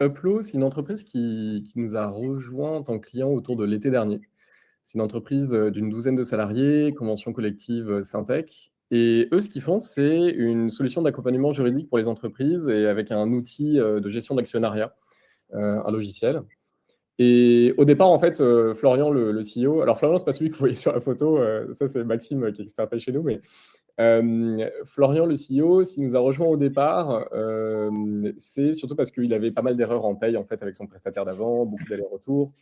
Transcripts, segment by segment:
Uplo, c'est une entreprise qui nous a rejoint en tant que client autour de l'été dernier. C'est une entreprise, d'une douzaine de salariés, convention collective, Syntec et eux, ce qu'ils font, c'est une solution d'accompagnement juridique pour les entreprises et avec un outil, de gestion d'actionnariat, un logiciel et au départ, en fait, Florian, le CEO alors Florian, c'est pas celui que vous voyez sur la photo, ça, c'est Maxime, qui est expert paye chez nous, mais Florian, le CEO, s'il nous a rejoint au départ, c'est surtout parce qu'il avait pas mal d'erreurs en paye, en fait, avec son prestataire d'avant, beaucoup d'allers-retours.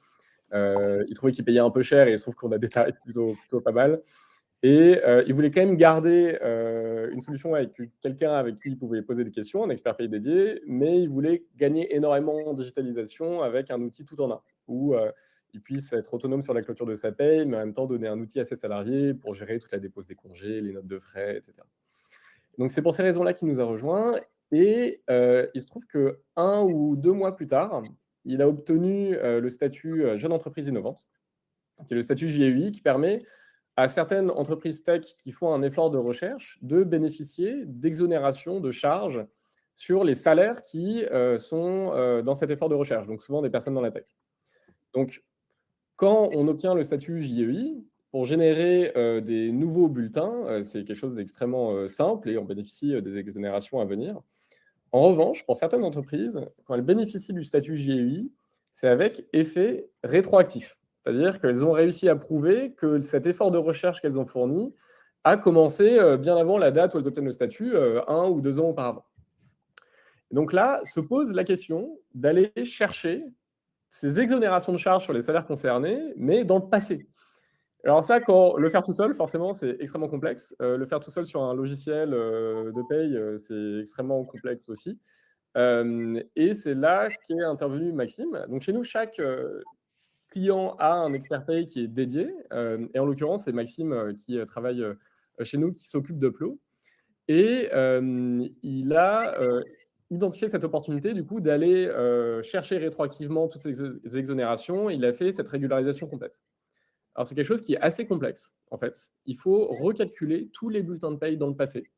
Il trouvait qu'il payait un peu cher et il se trouve qu'on a des tarifs plutôt pas mal et il voulait quand même garder, une solution avec quelqu'un avec qui il pouvait poser des questions, un expert paye dédié, mais il voulait gagner énormément en digitalisation avec un outil tout en un, où, il puisse être autonome sur la clôture de sa paye, mais en même temps donner un outil à ses salariés pour gérer toute la dépose des congés, les notes de frais et cetera. Donc c'est pour ces raisons-là qu'il nous a rejoints et il se trouve qu'1 ou 2 mois plus tard, il a obtenu, le statut, jeune entreprise innovante, qui est le statut JEI qui permet à certaines entreprises tech qui font un effort de recherche de bénéficier d'exonérations de charges sur les salaires qui, sont, dans cet effort de recherche, donc souvent des personnes dans la tech. Donc quand on obtient le statut JEI, pour générer, des nouveaux bulletins, c'est quelque chose d'extrêmement, simple et on bénéficie, des exonérations à venir. En revanche, pour certaines entreprises, quand elles bénéficient du statut JEI, c'est avec effet rétroactif. C'est-à-dire qu'elles ont réussi à prouver que cet effort de recherche qu'elles ont fourni a commencé, bien avant la date où elles obtiennent le statut, 1 ou 2 ans auparavant. Donc là, se pose la question d'aller chercher ces exonérations de charges sur les salaires concernés, mais dans le passé. Alors ça, quand le faire tout seul, forcément, c'est extrêmement complexe. Le faire tout seul sur un logiciel, de paye, c'est extrêmement complexe aussi. Et c'est là qu'est intervenu Maxime. Donc chez nous, chaque, client a un expert paye qui est dédié, et en l'occurrence, c'est Maxime, qui, travaille, chez nous, qui s'occupe de Plo et il a, identifié cette opportunité du coup d'aller, chercher rétroactivement toutes ces exonérations. Il a fait cette régularisation complète. Alors c'est quelque chose qui est assez complexe, en fait. Il faut recalculer tous les bulletins de paye dans le passé.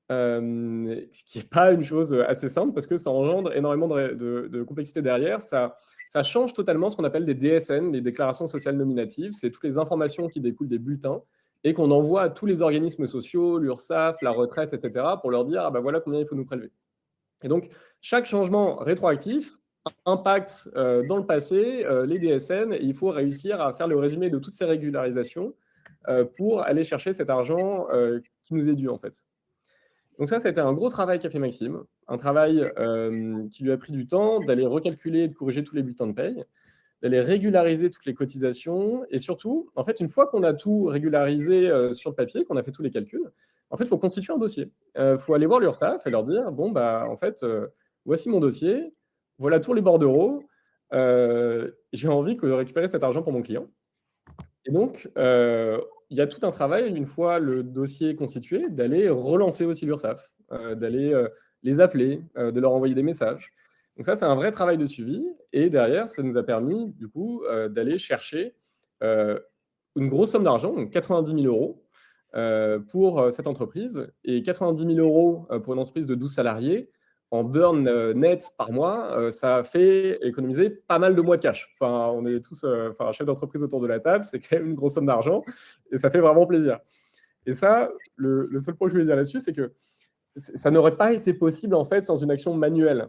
Ce qui est pas une chose, assez simple parce que ça engendre énormément de complexité derrière. Ça change totalement ce qu'on appelle des DSN, les déclarations sociales nominatives. C'est toutes les informations qui découlent des bulletins et qu'on envoie à tous les organismes sociaux, l'URSSAF, la retraite et cetera pour leur dire: «Ah bah, voilà combien il faut nous prélever». Et donc chaque changement rétroactif impacte, dans le passé, les DSN et il faut réussir à faire le résumé de toutes ces régularisations, pour aller chercher cet argent, qui nous est dû, en fait. Donc ça a été un gros travail qu'a fait Maxime, un travail, qui lui a pris du temps, d'aller recalculer et de corriger tous les bulletins de paye, d'aller régulariser toutes les cotisations et surtout, en fait, une fois qu'on a tout régularisé, sur le papier, qu'on a fait tous les calculs, en fait, il faut constituer un dossier. Il faut aller voir l'URSSAF et leur dire: «Bon, bah, en fait, voici mon dossier, voilà tous les bordereaux, j'ai envie de récupérer cet argent pour mon client». Et donc, il y a tout un travail, une fois le dossier constitué, d'aller relancer aussi l'URSSAF, d'aller, les appeler, de leur envoyer des messages. Donc ça, c'est un vrai travail de suivi et derrière, ça nous a permis, du coup, d'aller chercher, heu, une grosse somme d'argent, donc 90 000 €, pour, cette entreprise et 90 000 €, pour une entreprise de 12 salariés, en burn, net par mois, ça fait économiser pas mal de mois de cash. Enfin, on est tous, enfin, chef d'entreprise autour de la table, c'est quand même une grosse somme d'argent et ça fait vraiment plaisir. Et ça, le seul point que je voulais dire là-dessus, c'est que ça n'aurait pas été possible, en fait, sans une action manuelle.